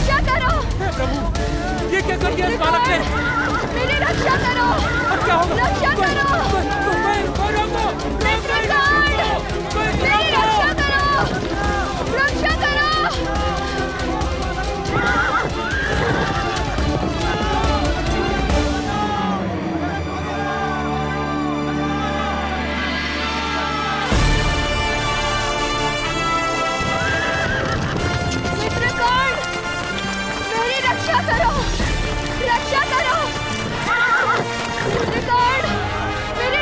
रक्षा करो। हे प्रभु, ये क्या कर दिया इस बालक ने? मेरी रक्षा करो। अब क्या होगा? रक्षा करो। कोई रोको! मेरी रक्षा करो। रक्षा करो। चित्रकूट, मेरी रक्षा करो। रक्षा करो। चित्रकूट, मेरी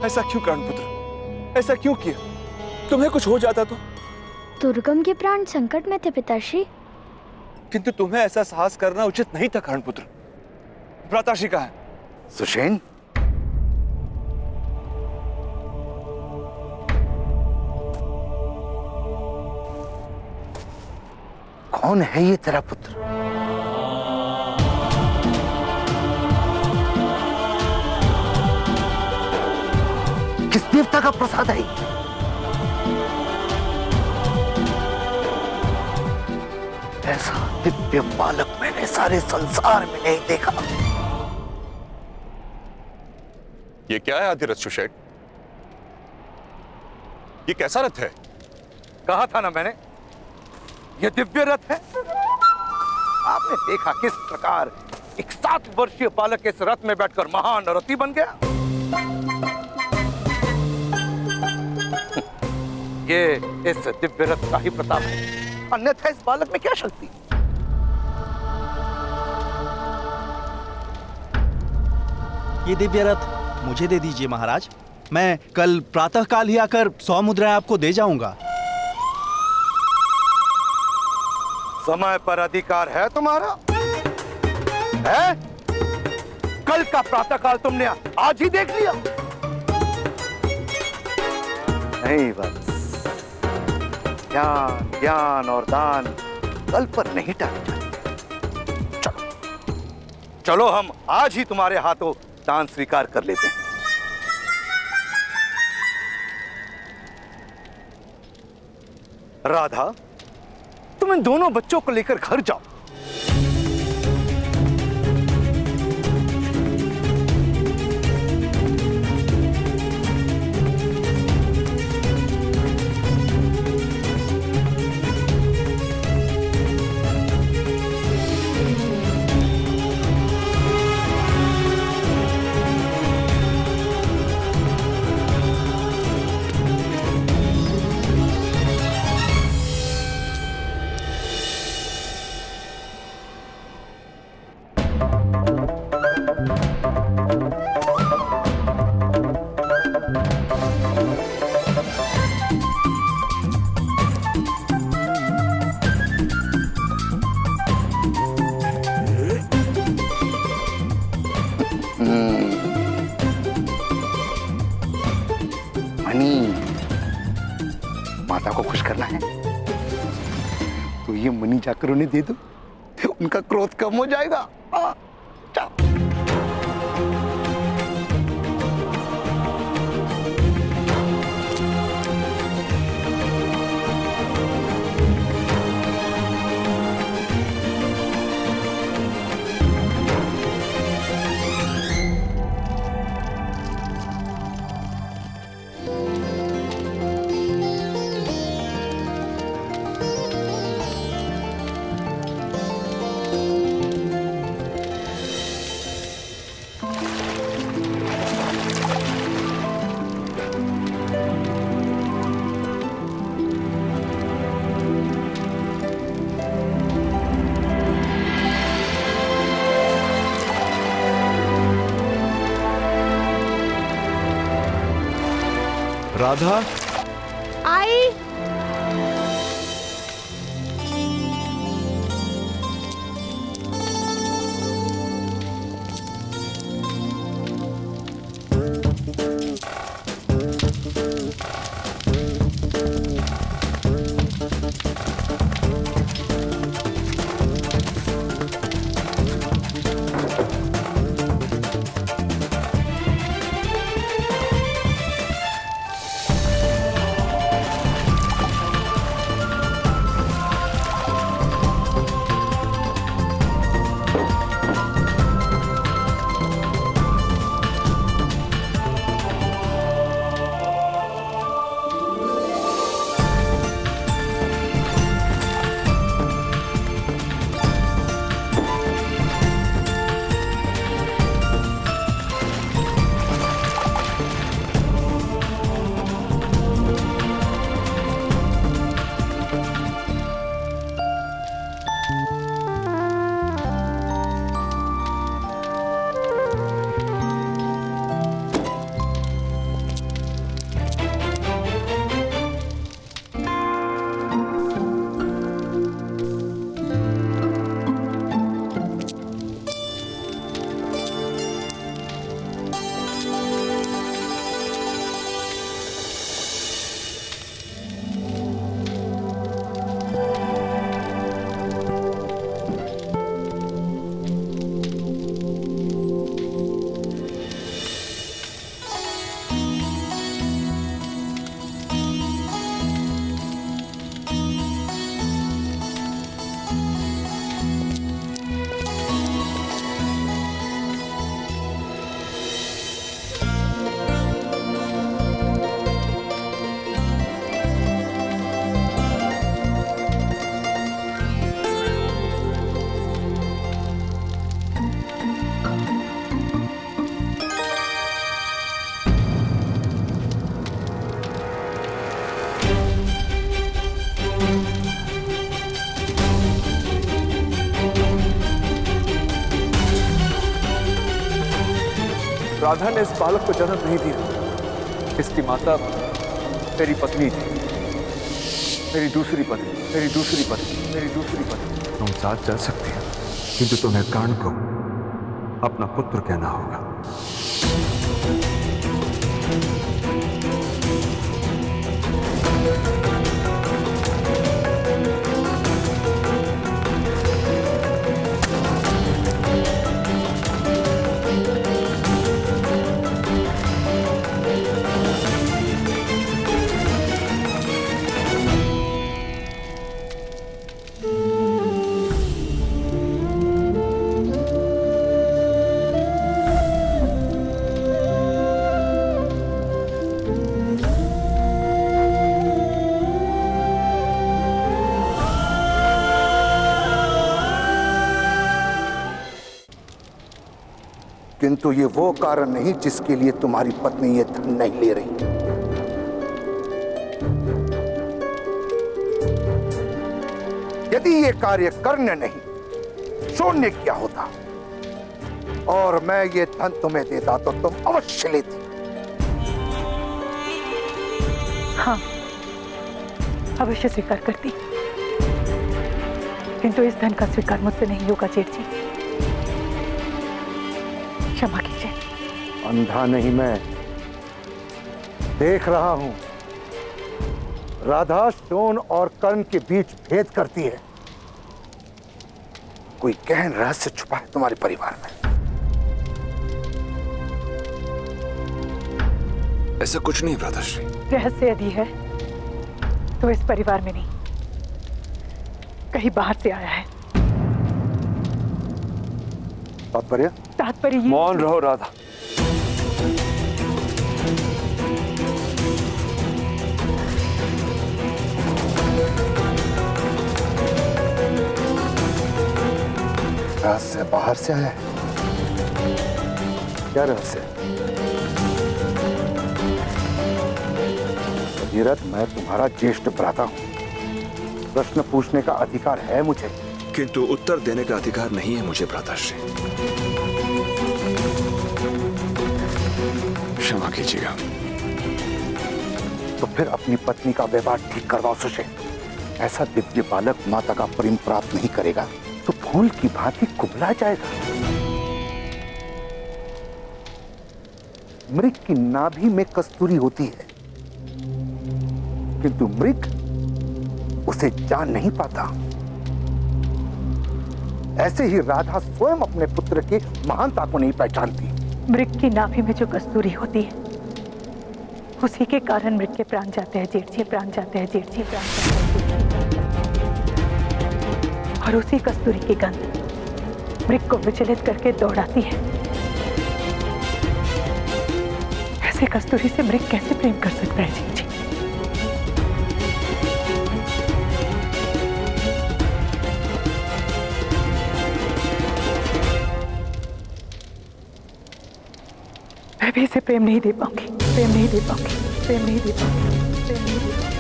ऐसा क्यों प्राणपुत्र, ऐसा क्यों किया? तुम्हें कुछ हो जाता तो? दुर्गम के प्राण संकट में थे पिताश्री। किंतु तुम्हें ऐसा साहस करना उचित नहीं था प्राणपुत्र। भ्राताश्री कहाँ है? सुषेण, कौन है ये तेरा पुत्र? किस देवता का प्रसाद है? ऐसा दिव्य बालक मैंने सारे संसार में नहीं देखा। ये क्या है आदिरथ सुषेण? ये कैसा रथ है? कहा था ना मैंने, ये दिव्य रथ है। आपने देखा किस प्रकार एक 7 वर्षीय बालक इस रथ में बैठकर महान रथी बन गया। ये इस दिव्य रथ का ही प्रताप है, अन्यथा इस बालक में क्या शक्ति? ये दिव्य रथ मुझे दे दीजिए महाराज। मैं कल प्रातःकाल ही आकर 100 मुद्राएं आपको दे जाऊंगा। समय पर अधिकार है तुम्हारा? है? कल का प्रातःकाल तुमने आज ही देख लिया? नहीं बस, ज्ञान ज्ञान और दान कल पर नहीं टाले जाते। चलो चलो, हम आज ही तुम्हारे हाथों दान स्वीकार कर लेते हैं। राधा, तुम इन दोनों बच्चों को लेकर घर जाओ। माता को खुश करना है तो ये मनी जाकर उन्हें दे दो, उनका क्रोध कम हो जाएगा। जाओ। राधा, आई। राधा ने इस बालक को जन्म नहीं दिया। इसकी माता मेरी पत्नी थी, मेरी दूसरी पत्नी। तुम साथ जा सकती हो, किंतु तुम्हें कर्ण को अपना पुत्र कहना होगा। किंतु ये वो कारण नहीं जिसके लिए तुम्हारी पत्नी ये धन नहीं ले रही। यदि ये कार्य कर्ण नहीं शून्य किया होता और मैं ये धन तुम्हें देता तो तुम अवश्य लेती। हाँ, अवश्य स्वीकार करती, किंतु इस धन का स्वीकार मुझसे नहीं होगा जेठ जी। क्षमा कीजिए। अंधा नहीं, मैं देख रहा हूं। राधा शोण और कर्ण के बीच भेद करती है। कोई गहन रहस्य छुपा है तुम्हारे परिवार में। ऐसा कुछ नहीं भ्राताश्री। रहस्य यदि है तो इस परिवार में नहीं, कहीं बाहर से आया है। तात्पर्य ये। मौन रहो राधा। रहस्य बाहर से आया है? क्या रहस्य? भगीरथ, मैं तुम्हारा ज्येष्ठ भ्राता हूं। प्रश्न पूछने का अधिकार है मुझे, किंतु उत्तर देने का अधिकार नहीं है मुझे भ्राताश्री। क्षमा कीजिएगा। तो फिर अपनी पत्नी का व्यवहार ठीक करवाओ सुषेण। ऐसा दिव्य बालक माता का प्रेम प्राप्त नहीं करेगा तो फूल की भांति कुबला जाएगा। मृग की नाभि में कस्तूरी होती है, किंतु मृग उसे जान नहीं पाता। ऐसे ही राधा स्वयं अपने पुत्र की महानता को नहीं पहचानती। मृग की नाभि में जो कस्तूरी होती है, उसी के कारण मृग के प्राण जाते हैं जेठ जी, प्राण जाते हैं जेठ जी, प्राण जाते हैं। और उसी कस्तूरी की गंध मृग को विचलित करके दौड़ाती है। ऐसे कस्तूरी से मृग कैसे प्रेम कर सकता है जेठ जी? मैं भी इसे प्रेम नहीं दे पाऊंगी, प्रेम नहीं दे पाऊंगी, प्रेम नहीं दे पाऊंगी, प्रेम नहीं दे पाऊंगी।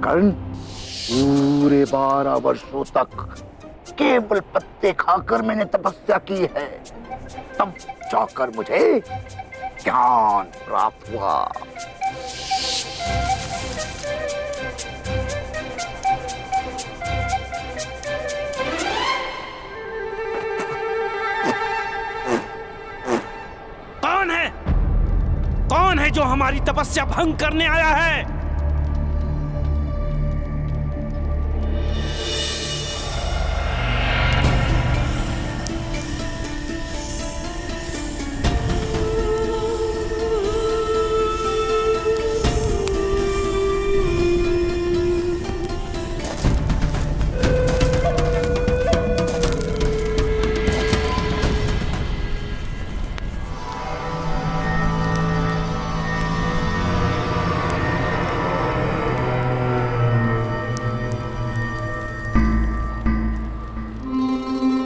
कर्ण पूरे 12 वर्षों तक केवल पत्ते खाकर मैंने तपस्या की है, तब जाकर मुझे ज्ञान प्राप्त हुआ। कौन है? कौन है जो हमारी तपस्या भंग करने आया है?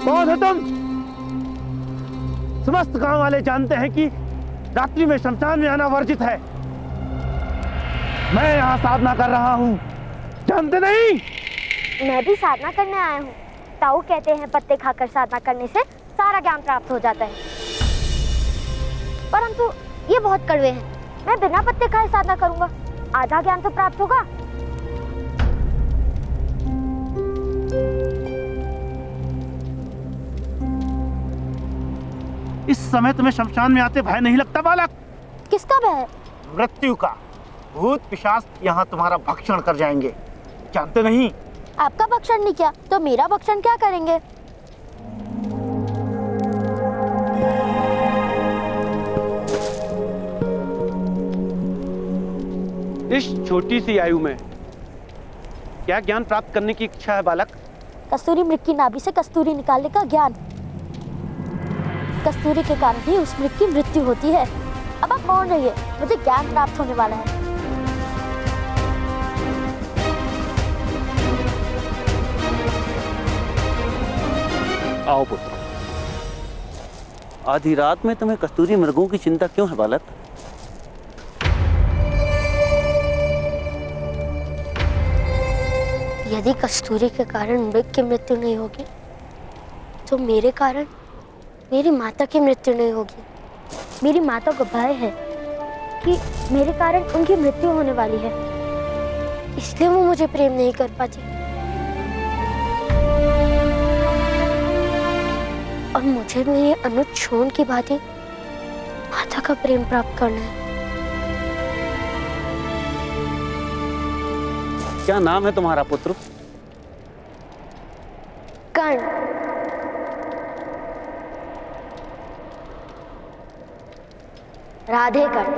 कौन हो तुम? समस्त गांव वाले जानते हैं कि रात्रि में शमशान में आना वर्जित है। मैं यहाँ साधना कर रहा हूँ, जानते नहीं? मैं भी साधना करने आया हूँ। ताऊ कहते हैं पत्ते खाकर साधना करने से सारा ज्ञान प्राप्त हो जाता है, परंतु ये बहुत कड़वे हैं। मैं बिना पत्ते खाए साधना करूंगा, आधा ज्ञान तो प्राप्त होगा। इस समय तुम्हें शमशान में आते भय नहीं लगता बालक? किसका भय? मृत्यु का। भूत पिशाच यहाँ तुम्हारा भक्षण कर जाएंगे, जानते नहीं? आपका भक्षण नहीं किया तो मेरा भक्षण क्या करेंगे? इस छोटी सी आयु में क्या ज्ञान प्राप्त करने की इच्छा है बालक? कस्तूरी मृग की नाभि से कस्तूरी निकालने का ज्ञान। कस्तूरी के कारण ही उस मृग की मृत्यु होती है। अब आप मौन रहिए, मुझे ज्ञान प्राप्त होने वाला है। आओ पुत्र। आधी रात में तुम्हें कस्तूरी मृगों की चिंता क्यों है बालक? यदि कस्तूरी के कारण मृग की मृत्यु नहीं होगी तो मेरे कारण मेरी माता की मृत्यु नहीं होगी। मेरी माता को भय है कि मेरे कारण उनकी मृत्यु होने वाली है, इसलिए वो मुझे प्रेम नहीं कर पाती। और मुझे मेरी अनुज छोन की भांति माता का प्रेम प्राप्त करना है। क्या नाम है तुम्हारा पुत्र? कर्ण। राधे कर्ण।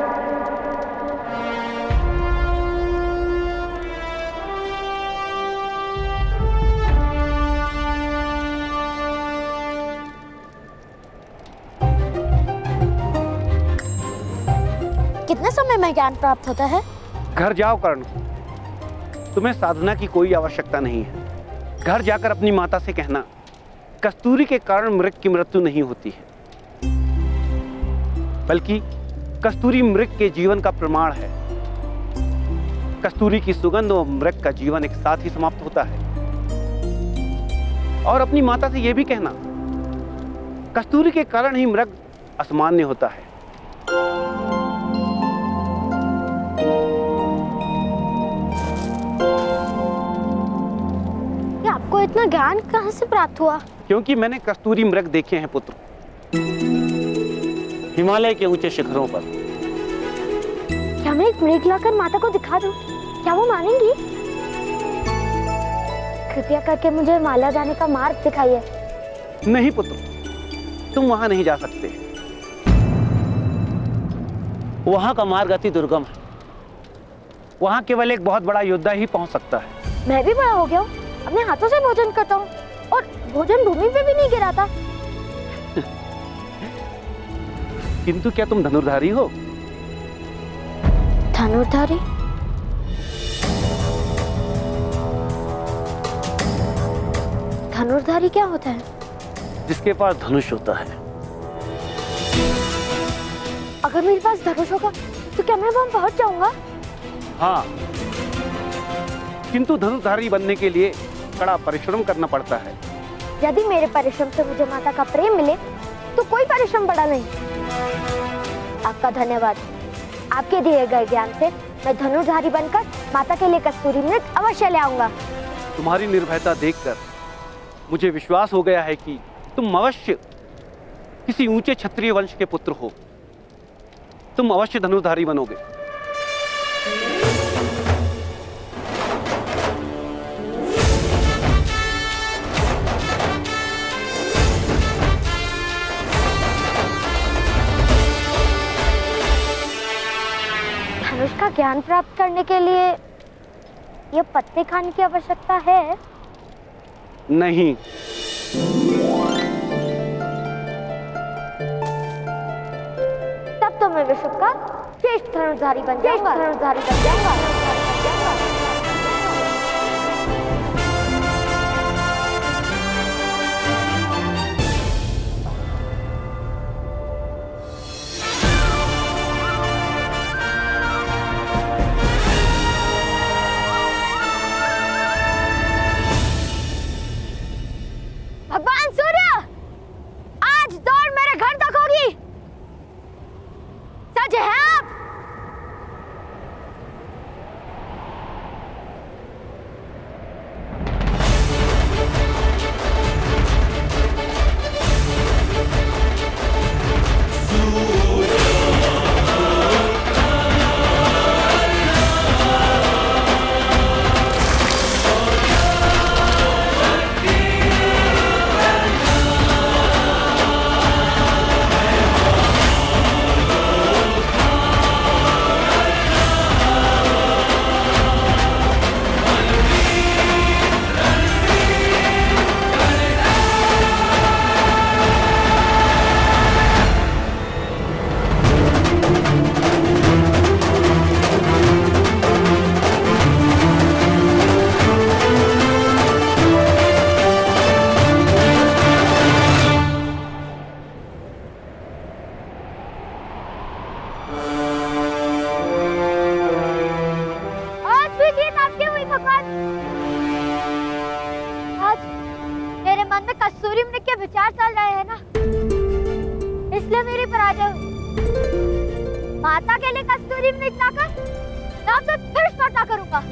कितने समय में ज्ञान प्राप्त होता है? घर जाओ कर्ण, तुम्हें साधना की कोई आवश्यकता नहीं है। घर जाकर अपनी माता से कहना कस्तूरी के कारण मृग की मृत्यु नहीं होती है, बल्कि कस्तूरी मृग के जीवन का प्रमाण है। कस्तूरी की सुगंध और मृग का जीवन एक साथ ही समाप्त होता है। और अपनी माता से यह भी कहना कस्तूरी के कारण ही मृग असामान्य होता है। आपको इतना ज्ञान कहां से प्राप्त हुआ? क्योंकि मैंने कस्तूरी मृग देखे हैं पुत्र, हिमालय के ऊंचे शिखरों पर। क्या मैं एक मृग लाकर माता को दिखा दूं? क्या वो मानेंगी? कृपया करके मुझे हिमालय जाने का मार्ग दिखाइए। नहीं पुत्र, तुम वहां नहीं जा सकते। वहां का मार्ग अति दुर्गम है। वहां केवल एक बहुत बड़ा योद्धा ही पहुंच सकता है। मैं भी बड़ा हो गया हूँ, अपने हाथों से भोजन करता हूँ और भोजन भूमि पे भी नहीं गिराता। किंतु क्या तुम धनुर्धारी हो? धनुर्धारी? धनुर्धारी क्या होता है? जिसके पास धनुष होता है। अगर मेरे पास धनुष होगा तो क्या मैं वहां पहुंच जाऊंगा? हाँ, किंतु धनुर्धारी बनने के लिए कड़ा परिश्रम करना पड़ता है। यदि मेरे परिश्रम से मुझे माता का प्रेम मिले तो कोई परिश्रम बड़ा नहीं। आपका धन्यवाद। आपके दिए गए ज्ञान से मैं धनुर्धारी बनकर माता के लिए कस्तूरी मृग अवश्य ले आऊंगा। तुम्हारी निर्भयता देखकर मुझे विश्वास हो गया है कि तुम अवश्य किसी ऊंचे क्षत्रिय वंश के पुत्र हो। तुम अवश्य धनुर्धारी बनोगे। धनुष का ज्ञान प्राप्त करने के लिए ये पत्ते खाने की आवश्यकता है? नहीं, तब तो मैं विश्व का श्रेष्ठ धनुर्धारी बन जाऊंगा। भगवान सूर्य, आज दौड़ मेरे घर तक होगी। सच है आप? मेरे मन में कस्तूरी मृग के विचार चल रहे हैं ना, इसलिए मेरी पराजय हुई। माता के लिए कस्तूरी मृग लाकर मैं आपसे फिर स्पर्धा करूंगा।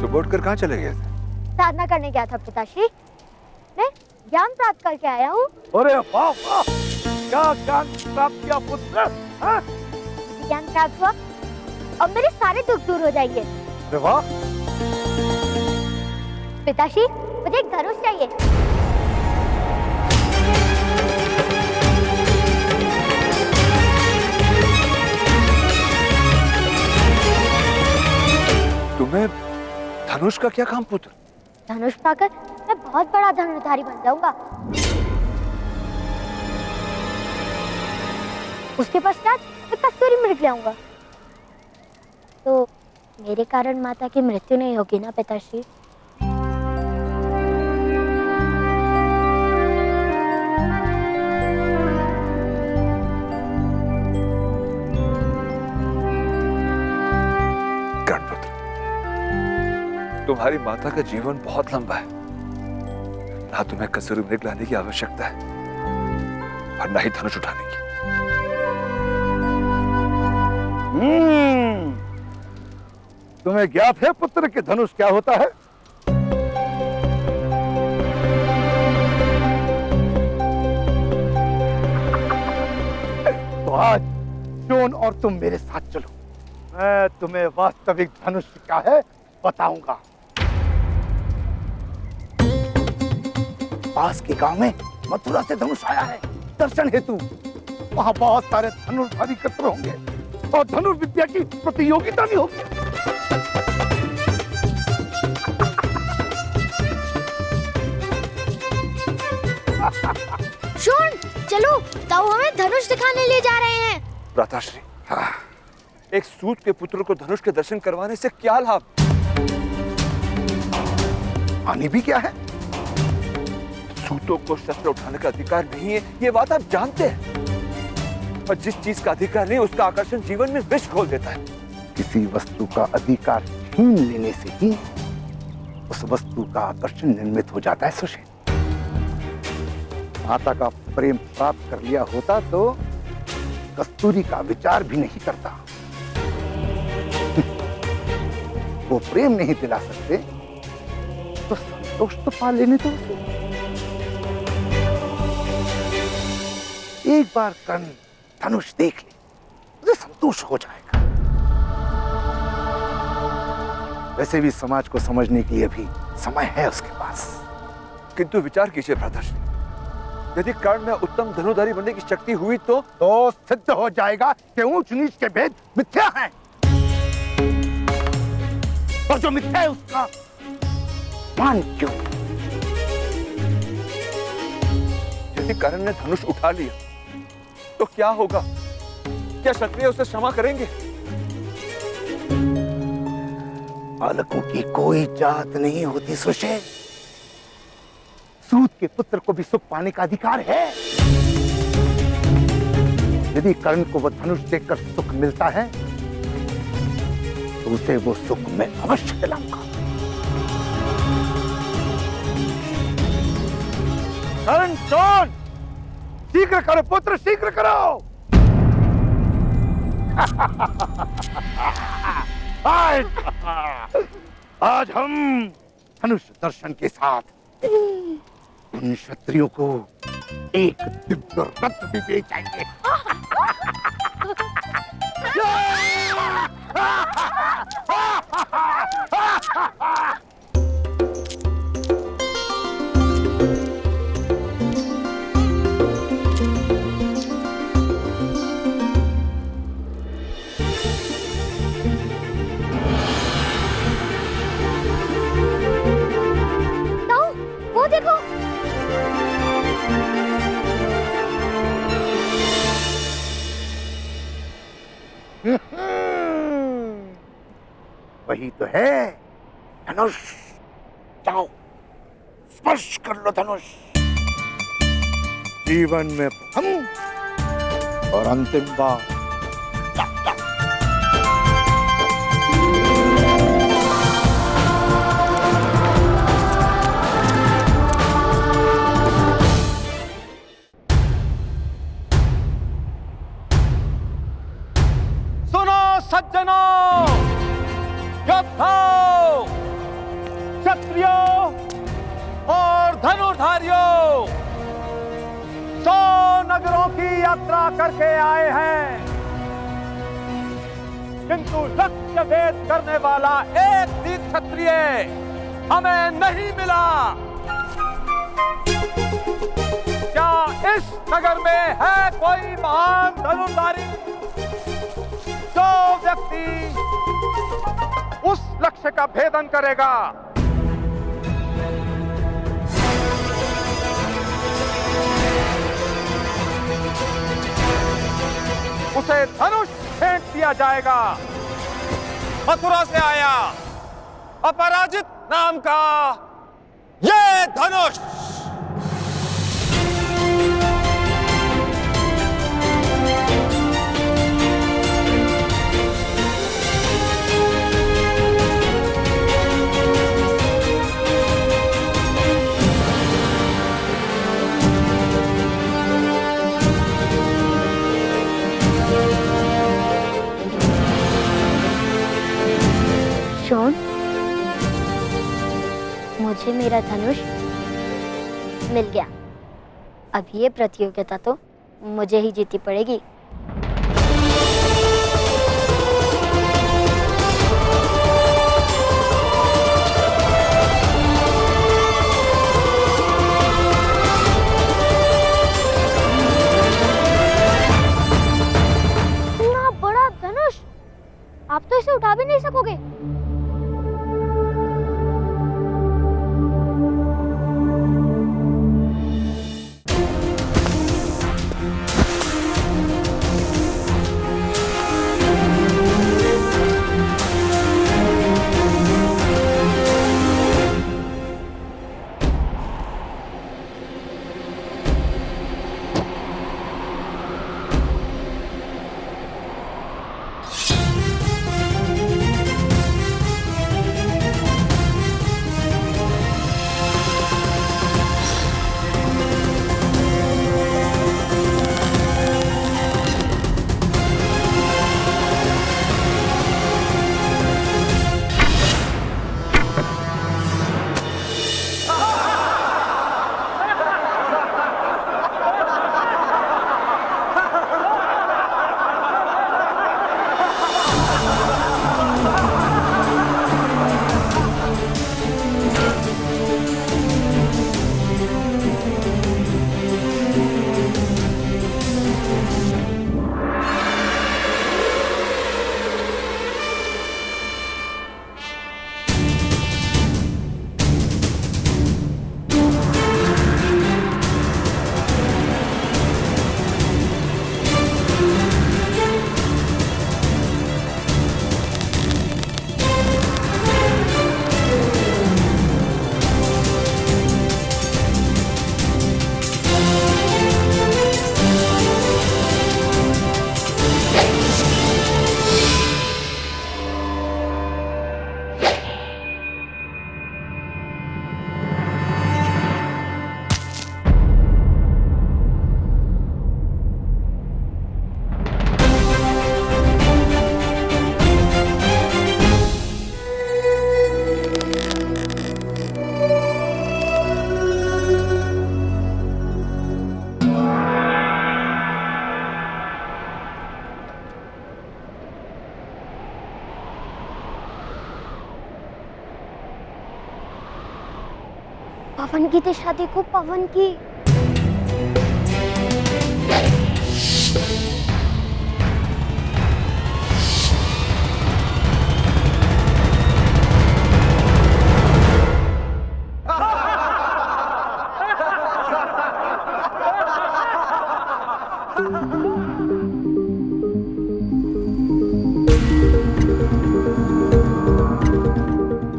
सुबह उठकर कहाँ चले गए थे? साधना करने गया था पिताश्री, मैं ज्ञान प्राप्त करके आया हूँ। अरे वाह वाह, क्या ज्ञान प्राप्त किया पुत्र? हाँ? ज्ञान प्राप्त हुआ और मेरे सारे दुख दूर हो जाएंगे। अरे वाह। पिताश्री, मुझे एक धनुष चाहिए। तुम्हें धनुष का क्या काम पुत्र? धनुष पाकर मैं बहुत बड़ा धनुर्धारी बन जाऊंगा। उसके पश्चात मैं कस्तूरी मृग ले आऊंगा। तो मेरे कारण माता की मृत्यु नहीं होगी ना पिताश्री? तुम्हारी माता का जीवन बहुत लंबा है, ना तुम्हें कस्तूरी मृग लाने की आवश्यकता है और ना ही धनुष उठाने की। तुम्हें ज्ञात है पुत्र कि धनुष क्या होता है? तो आज जोन और तुम मेरे साथ चलो, मैं तुम्हें वास्तविक धनुष क्या है बताऊंगा। पास के गांव में मथुरा से धनुष आया है दर्शन हेतु। वहां बहुत सारे धनुर्धारी एकत्र होंगे और धनुर्विद्या की प्रतियोगिता भी होगी। शोन, चलो, ताऊ हमें धनुष दिखाने ले जा रहे हैं। भ्राताश्री, एक सूत के पुत्र को धनुष के दर्शन करवाने से क्या लाभ? हानि भी क्या है? सूतों को शस्त्र उठाने का अधिकार नहीं है, ये बात आप जानते हैं। और जिस चीज का अधिकार नहीं, उसका आकर्षण जीवन में विष घोल देता है। किसी वस्तु का अधिकार छीन लेने से ही उस वस्तु का आकर्षण निर्मित हो जाता है सुशील। माता का प्रेम प्राप्त कर लिया होता तो कस्तूरी का विचार भी नहीं करता। वो प्रेम नहीं दिला सकते तो संतोष तो पा लेने दो उसे। एक बार कर्ण धनुष देख ले, उसे संतोष हो जाएगा। वैसे भी समाज को समझने के लिए भी समय है उसके पास। किंतु विचार कीजिए भ्राताश्री, यदि कर्ण में उत्तम धनुधारी बनने की शक्ति हुई तो सिद्ध हो जाएगा कि ऊंच नीच के भेद मिथ्या हैं, और जो मिथ्या है उसका मान क्यों? यदि कर्ण ने धनुष उठा लिया तो क्या होगा? क्या क्षत्रिय उसे क्षमा करेंगे? बालकों की कोई जात नहीं होती सुशेल। सूत के पुत्र को भी सुख पाने का अधिकार है। यदि कर्ण को वह धनुष देखकर सुख मिलता है तो उसे वो सुख मैं अवश्य दिलाऊंगा। कर्ण कौन? शीघ्र करो पुत्र, शीघ्र करो। आज हम धनुष दर्शन के साथ उन क्षत्रियों को एक दिव्य रत्न भी बेचाएंगे। वो देखो, वही तो है धनुष। जाओ स्पर्श कर लो धनुष। जीवन में प्रथम और अंतिम बार। सज्जनों, योद्धाओं, क्षत्रियों और धनुर्धारियों, 100 नगरों की यात्रा करके आए हैं, किंतु लक्ष्य भेद करने वाला एक भी क्षत्रिय हमें नहीं मिला। क्या इस नगर में है कोई महान धनुर्धारी जो व्यक्ति उस लक्ष्य का भेदन करेगा? उसे धनुष भेंट दिया जाएगा। मथुरा से आया अपराजित नाम का ये धनुष शॉन, मुझे मेरा धनुष मिल गया। अब ये प्रतियोगिता तो मुझे ही जीतनी पड़ेगी। इतना बड़ा धनुष, आप तो इसे उठा भी नहीं सकोगे। पवन की थी शादी को, पवन की।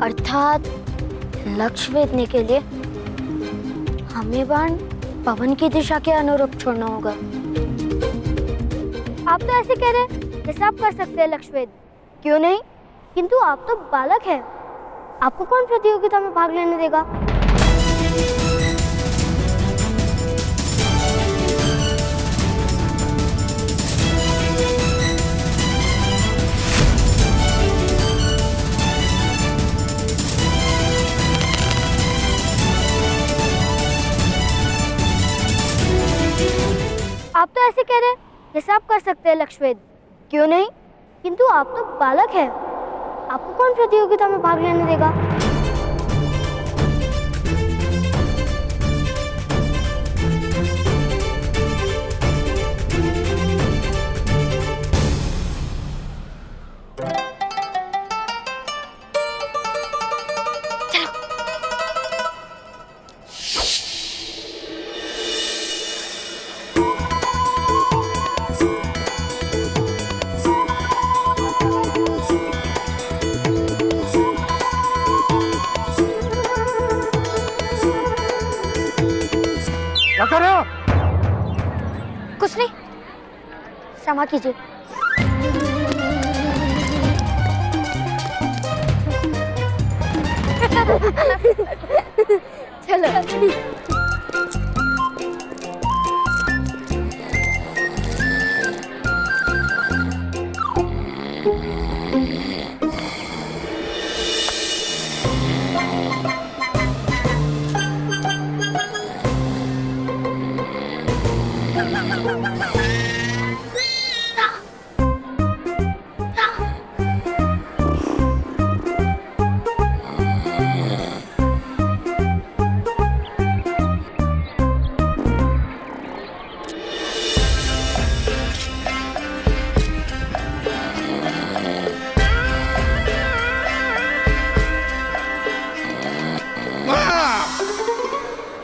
अर्थात लक्ष्य वेधने के लिए हमें बाण पवन की दिशा के अनुरूप छोड़ना होगा। आप तो ऐसे कह रहे हैं जैसे आप कर सकते हैं लक्ष्य वेध। क्यों नहीं? किंतु आप तो बालक हैं, आपको कौन प्रतियोगिता में भाग लेने देगा? आप तो ऐसे कह रहे हैं जैसे आप कर सकते हैं लक्ष्य वेध। क्यों नहीं? किंतु आप तो बालक हैं, आपको कौन प्रतियोगिता में भाग लेने देगा? क्या कर रहे हो? कुछ नहीं, क्षमा कीजिए। चलो।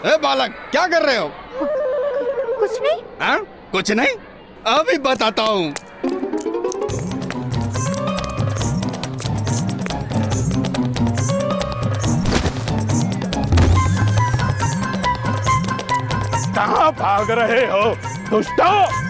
ए बालक, क्या कर रहे हो? कुछ नहीं। हाँ? कुछ नहीं? अभी बताता हूँ। कहाँ भाग रहे हो दुष्टों?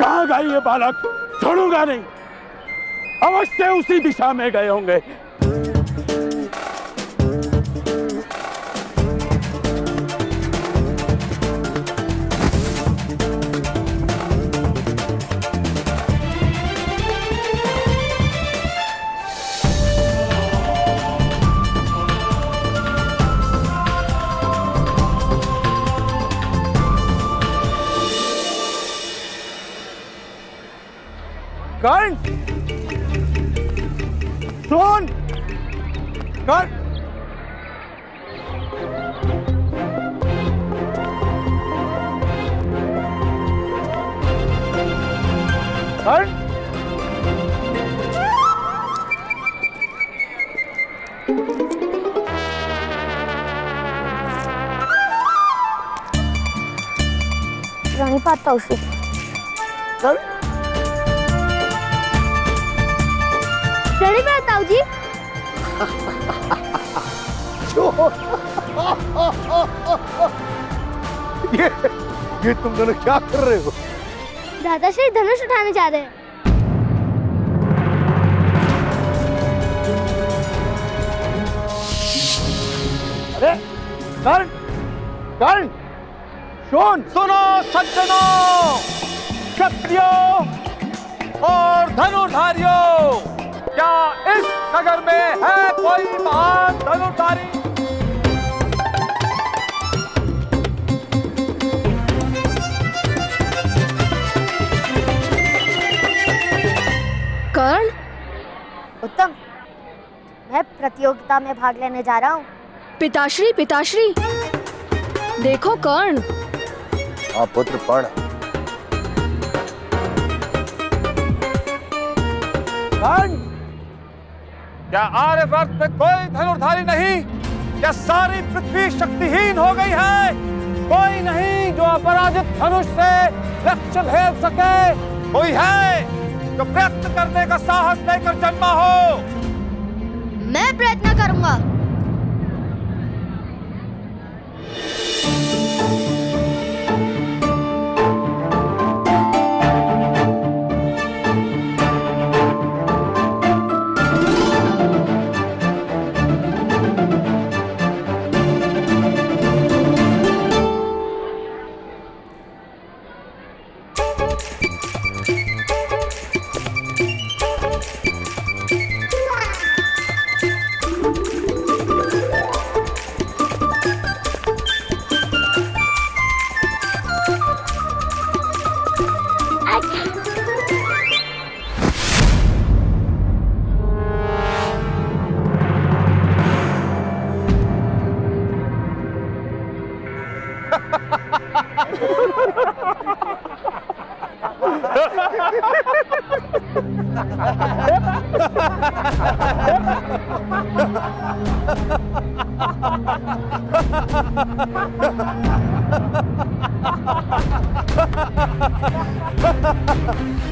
कहाँ गए ये बालक? छोड़ूंगा नहीं, अवश्य उसी दिशा में गए होंगे। कर्ण, सुन, कर्ण, कर्ण, नहीं पाता उसे। कर्ण, रेडी में ताऊ जी। ये तुम दोनों क्या कर रहे हो? दादाश्री धनुष उठाने जा रहे हैं। अरे कर्ण, कर्ण, सुनो सज्जनों, क्षत्रियों और धनुर्धारियों, क्या इस नगर में है कोई महान धनुर्धारी? कर्ण, उत्तम, मैं प्रतियोगिता में भाग लेने जा रहा हूँ। पिताश्री, पिताश्री, देखो कर्ण। हाँ पुत्र, पढ़। क्या आर्यवर्त में कोई धनुर्धारी नहीं? क्या सारी पृथ्वी शक्तिहीन हो गई है? कोई नहीं जो अपराजित धनुष से लक्ष्य भेद सके? कोई है जो प्रयत्न करने का साहस लेकर जन्मा हो? मैं प्रयत्न करूंगा।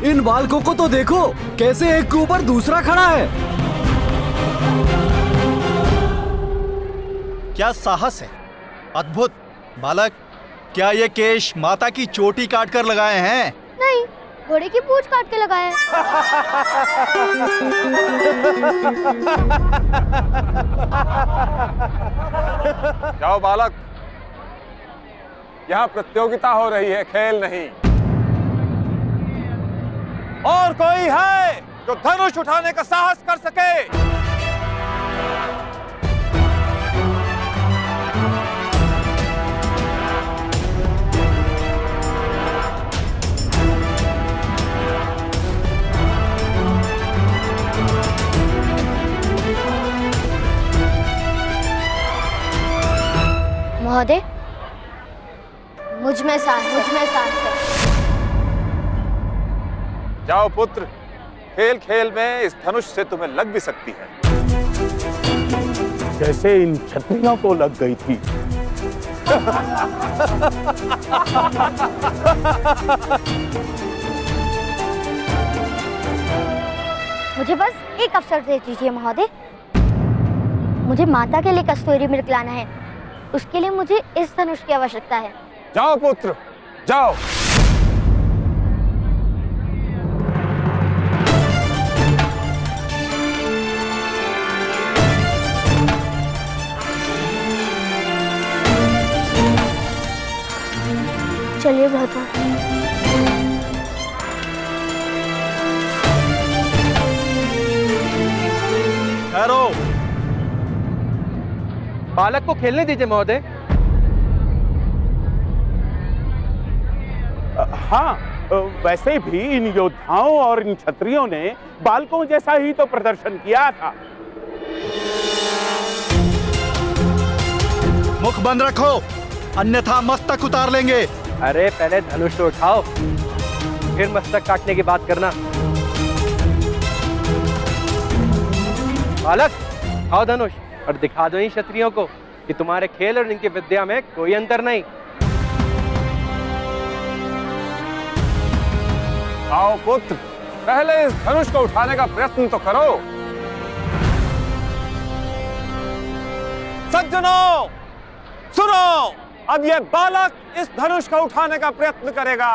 इन बालकों को तो देखो, कैसे एक के ऊपर दूसरा खड़ा है। क्या साहस है, अद्भुत। बालक, क्या ये केश माता की चोटी काट कर लगाए हैं? नहीं, घोड़े की पूंछ काट के लगाया है। जाओ बालक, यहाँ प्रतियोगिता हो रही है, खेल नहीं। और कोई है जो धनुष उठाने का साहस कर सके? महोदय, मुझ में साहस है। जाओ पुत्र, खेल खेल में इस धनुष से तुम्हें लग भी सकती है, जैसे इन क्षत्रियों को लग गई थी। मुझे बस एक अवसर दे दीजिए महोदय। मुझे माता के लिए कस्तूरी मृग लाना है, उसके लिए मुझे इस धनुष की आवश्यकता है। जाओ पुत्र, जाओ। चलिए भ्राता। ठहरो। बालक को खेलने दीजिए महोदय। हाँ, वैसे भी इन योद्धाओं और इन क्षत्रियों ने बालकों जैसा ही तो प्रदर्शन किया था। मुख बंद रखो, अन्यथा मस्तक उतार लेंगे। अरे पहले धनुष तो उठाओ, फिर मस्तक काटने की बात करना। बालक, आओ धनुष और दिखा दो इन क्षत्रियों को कि तुम्हारे खेल और इनकी विद्या में कोई अंतर नहीं। आओ पुत्र, पहले इस धनुष को उठाने का प्रयत्न तो करो। सज्जनों, सुनो, अब यह बालक इस धनुष को उठाने का प्रयत्न करेगा।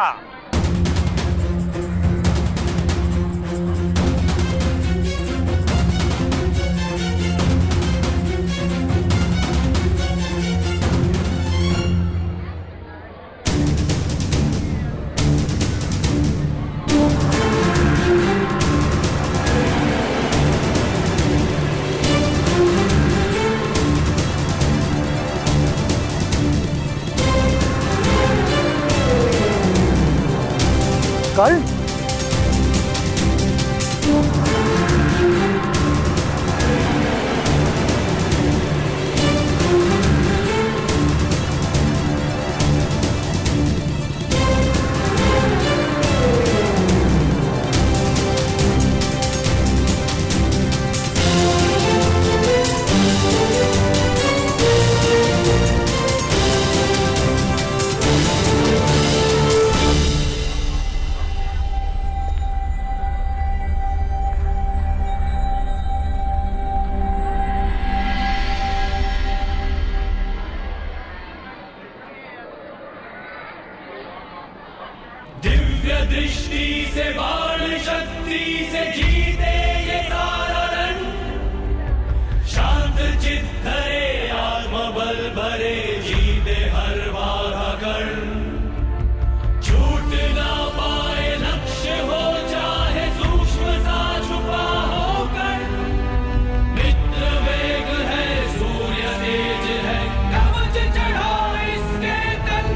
कर्ण? दिव्य दृष्टि से बाण शक्ति से जीते ये सारा रण, शांत चित्त धरे आत्मबल भरे जीते हर बाधा कर्ण, छूट ना पाए लक्ष्य हो चाहे सूक्ष्म सा छुपा हो कर्ण, मित्र वेग है सूर्य तेज है कवच चढ़ा इसके तन।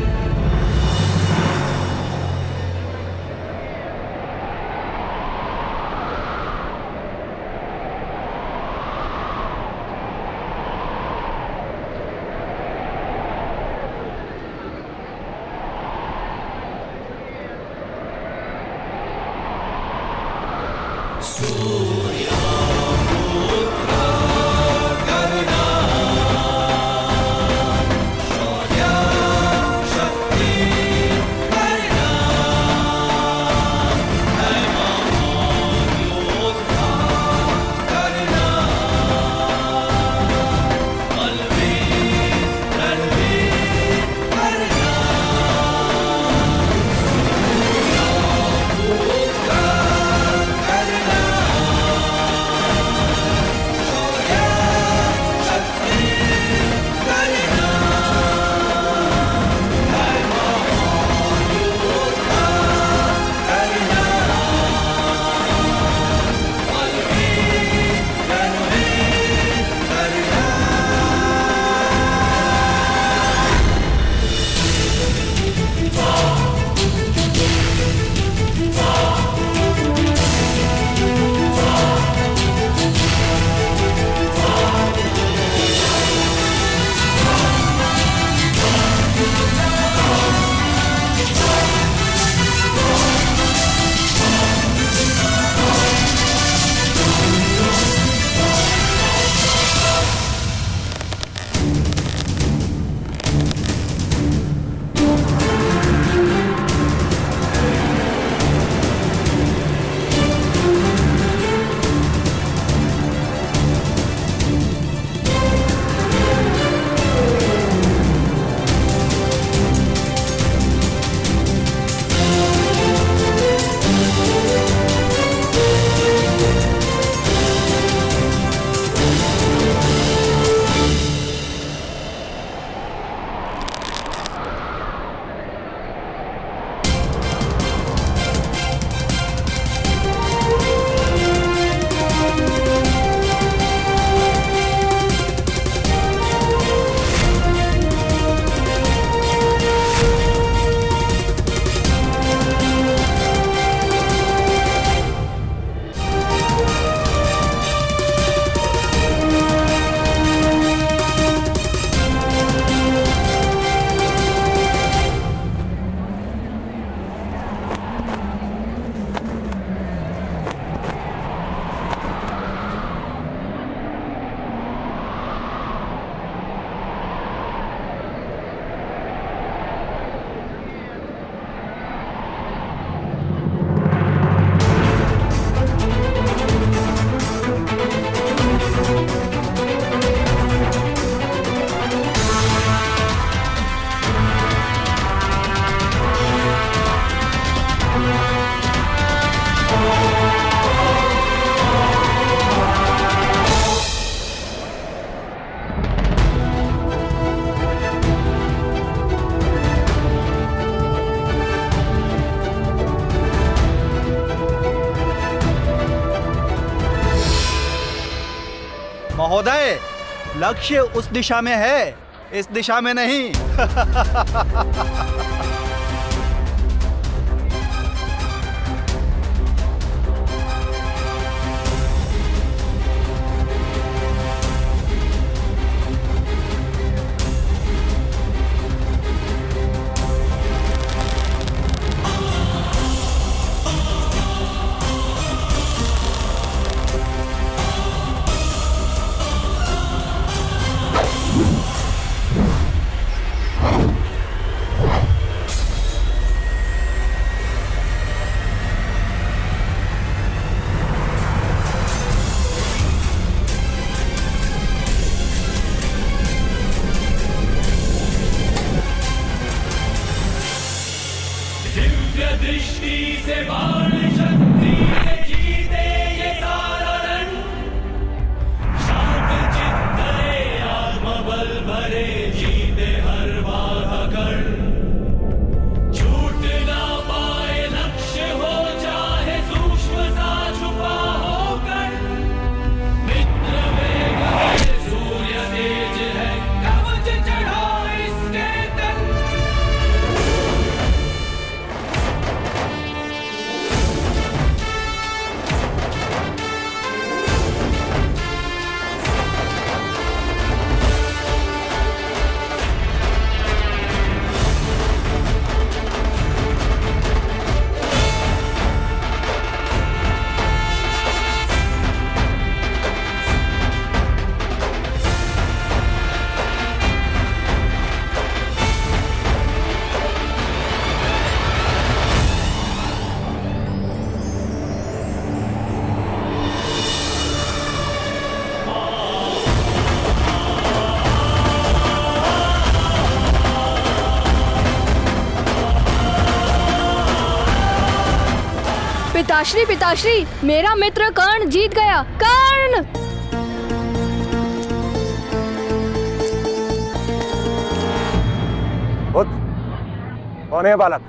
महोदय, लक्ष्य उस दिशा में है, इस दिशा में नहीं। दृष्टि से बाण शक्ति से जीते ये सारा रण शांत चित्त धरे आत्मबल भरे जीते हर बाधा गढ़ छूट ना पाए लक्ष्य हो चाहे सूक्ष्म सा छुपा होकर मित्र वेग है सूर्य तेज है कवच चढ़ा इसके तन पिताश्री पिताश्री, मेरा मित्र कर्ण जीत गया। कर्ण! कौन है बालक?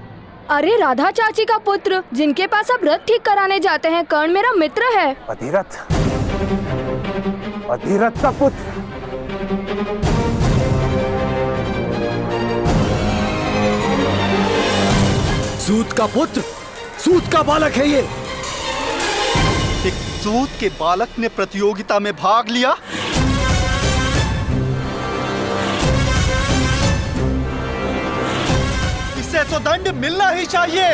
अरे राधा चाची का पुत्र, जिनके पास आप रथ ठीक कराने जाते हैं। कर्ण मेरा मित्र है। अधिरथ? अधिरथ का पुत्र? सूत का पुत्र, सूत का बालक है ये। एक सूत के बालक ने प्रतियोगिता में भाग लिया। इसे तो दंड मिलना ही चाहिए।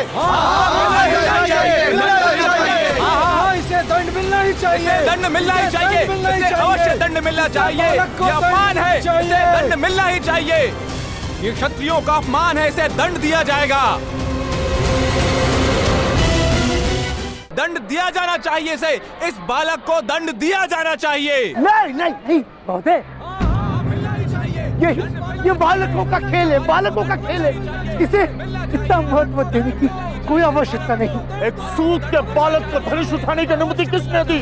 इसे दंड मिलना ही चाहिए। दंड मिलना ही चाहिए। इसे अवश्य दंड मिलना चाहिए। ये अपमान है, इसे दंड मिलना ही चाहिए। ये क्षत्रियों का अपमान है, इसे दंड दिया जाएगा। दंड दिया जाना चाहिए इसे। इस बालक को दंड दिया जाना चाहिए। नहीं नहीं नहीं महोदय, ये बालकों का खेल है, बालकों का खेल है। इसे इतना महत्व देने की कोई आवश्यकता नहीं। एक सूत के बालक को धनुष उठाने की अनुमति किसने दी?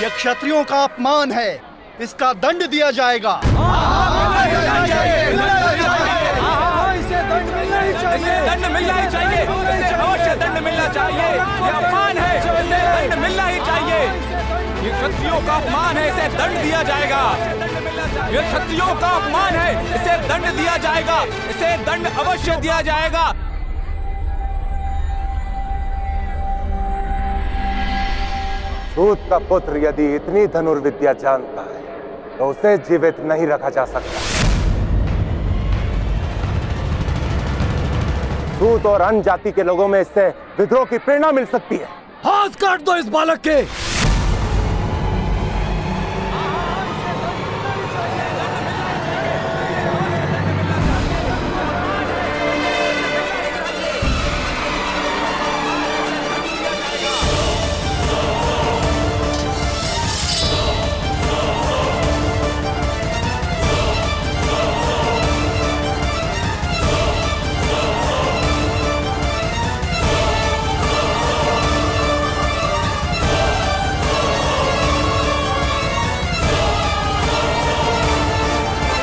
यह क्षत्रियों का अपमान है, इसका दंड दिया जाएगा। इसे दंड मिलना ही चाहिए। दंड मिलना ही चाहिए। इसे अवश्य दंड मिलना चाहिए। ये अपमान है, इसे दंड मिलना ही चाहिए। ये क्षत्रियों का अपमान है, इसे दंड दिया जाएगा। ये क्षत्रियों का अपमान है, इसे दंड दिया जाएगा। इसे दंड अवश्य दिया जाएगा। सूत का पुत्र यदि इतनी धनुर्विद्या जानता है तो उसे जीवित नहीं रखा जा सकता। सूत और अन्य जाति के लोगों में इससे विद्रोह की प्रेरणा मिल सकती है। हाथ काट दो इस बालक के।